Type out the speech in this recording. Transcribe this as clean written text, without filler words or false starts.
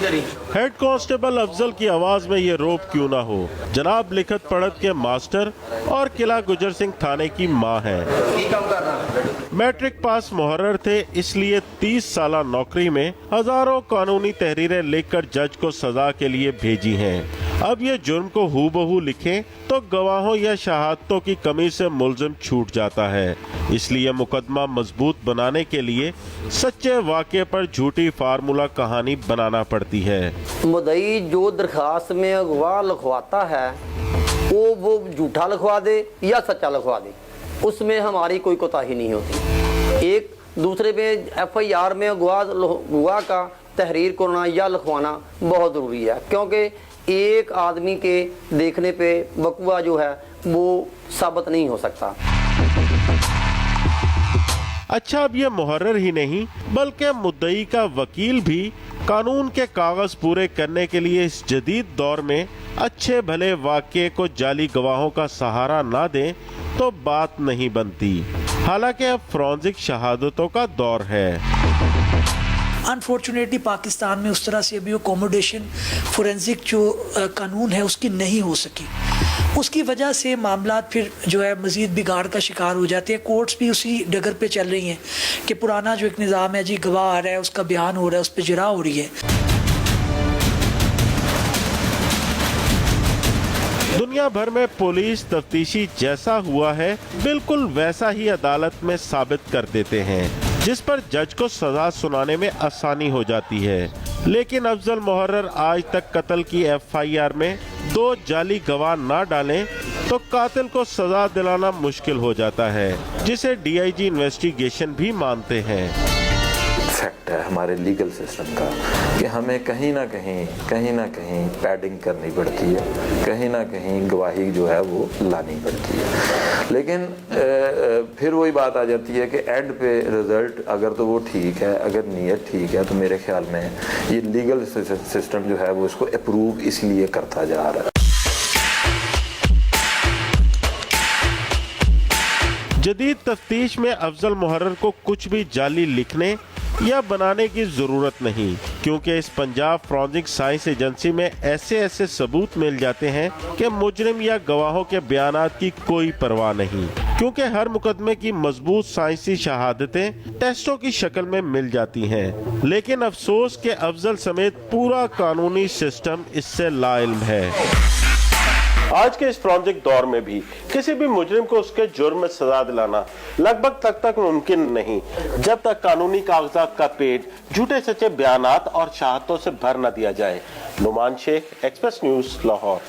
Head constable Afzal की आवाज में ये रोब क्यों ना हो। जनाब लिखत पढ़त के मास्टर और किला गुजर सिंह थाने की माँ हैं। मैट्रिक पास मुहर्रर थे, इसलिए 30 साल नौकरी में हजारों कानूनी तहरीरें लिखकर जज को सजा के लिए भेजी हैं। अब ये जुर्म को हूबहू लिखें तो गवाहों या शहादतों की कमी से मुलजिम छूट जाता है। इसलिए मुकदमा मजबूत बनाने के लिए सच्चे वाक़े पर झूठी फार्मूला कहानी बनाना पड़ती है। मुद्दई जो दरखास्त में गवाह लिखवाता है वो झूठा लिखवा दे या सच्चा लिखवा दे, उसमें हमारी कोई कोताही नहीं होती। एक दूसरे पे FIR में गवाह का तहरीर करना या लिखवाना बहुत ज़रूरी है, क्योंकि एक आदमी के देखने पे वक़्वा जो है वो साबित नहीं हो सकता। अच्छा, अब ये मुहर्रर ही नहीं बल्कि मुद्दई का वकील भी कानून के कागज पूरे करने के लिए इस जदीद दौर में अच्छे भले वाक़े को जाली गवाहों का सहारा ना दें तो बात नहीं बनती। हालांकि अब फोरेंसिक शहादतों का दौर है। अनफॉर्चुनेटली पाकिस्तान में उस तरह से अभी अकोमोडेशन फोरेंसिक जो कानून है उसकी नहीं हो सकी। उसकी वजह से मामला फिर जो है मज़ीद बिगाड़ का शिकार हो जाते हैं। कोर्ट्स भी उसी डगर पे चल रही हैं कि पुराना जो एक निज़ाम है, जी गवाह आ रहा है, उसका बयान हो रहा है, उस पर जरा हो रही है। दुनिया भर में पुलिस तफ्तीशी जैसा हुआ है बिल्कुल वैसा ही अदालत में साबित कर देते हैं, जिस पर जज को सजा सुनाने में आसानी हो जाती है। लेकिन अफजल मुहर्रर आज तक कत्ल की FIR में 2 जाली गवाह ना डालें तो कातिल को सजा दिलाना मुश्किल हो जाता है, जिसे DIG इन्वेस्टिगेशन भी मानते हैं। फैक्ट है हमारे लीगल सिस्टम का कि हमें कहीं ना कहीं पैडिंग करनी पड़ती है, कहीं ना कहीं गवाही जो है वो लानी पड़ती है। लेकिन फिर वही बात आ जाती है कि एंड पे रिजल्ट अगर तो वो ठीक है, अगर नीयत ठीक है, तो मेरे ख्याल में ये लीगल सिस्टम जो है वो इसको अप्रूव इसलिए करता जा रहा है। जदीद तफ्तीश में अफजल मुहर्रर को कुछ भी जाली लिखने या बनाने की जरूरत नहीं, क्योंकि इस पंजाब फोरेंसिक साइंस एजेंसी में ऐसे सबूत मिल जाते हैं कि मुजरिम या गवाहों के बयानात की कोई परवाह नहीं, क्योंकि हर मुकदमे की मजबूत साइंसी शहादतें टेस्टों की शक्ल में मिल जाती हैं। लेकिन अफसोस के अफजल समेत पूरा कानूनी सिस्टम इससे लाइल्म है। आज के इस फोरेंसिक दौर में भी किसी भी मुजरिम को उसके जुर्म में सजा दिलाना लगभग तक मुमकिन नहीं, जब तक कानूनी कागजात का पेट झूठे सच्चे बयानात और शहादतों से भर न दिया जाए। Numan Shaikh, Express News, Lahore.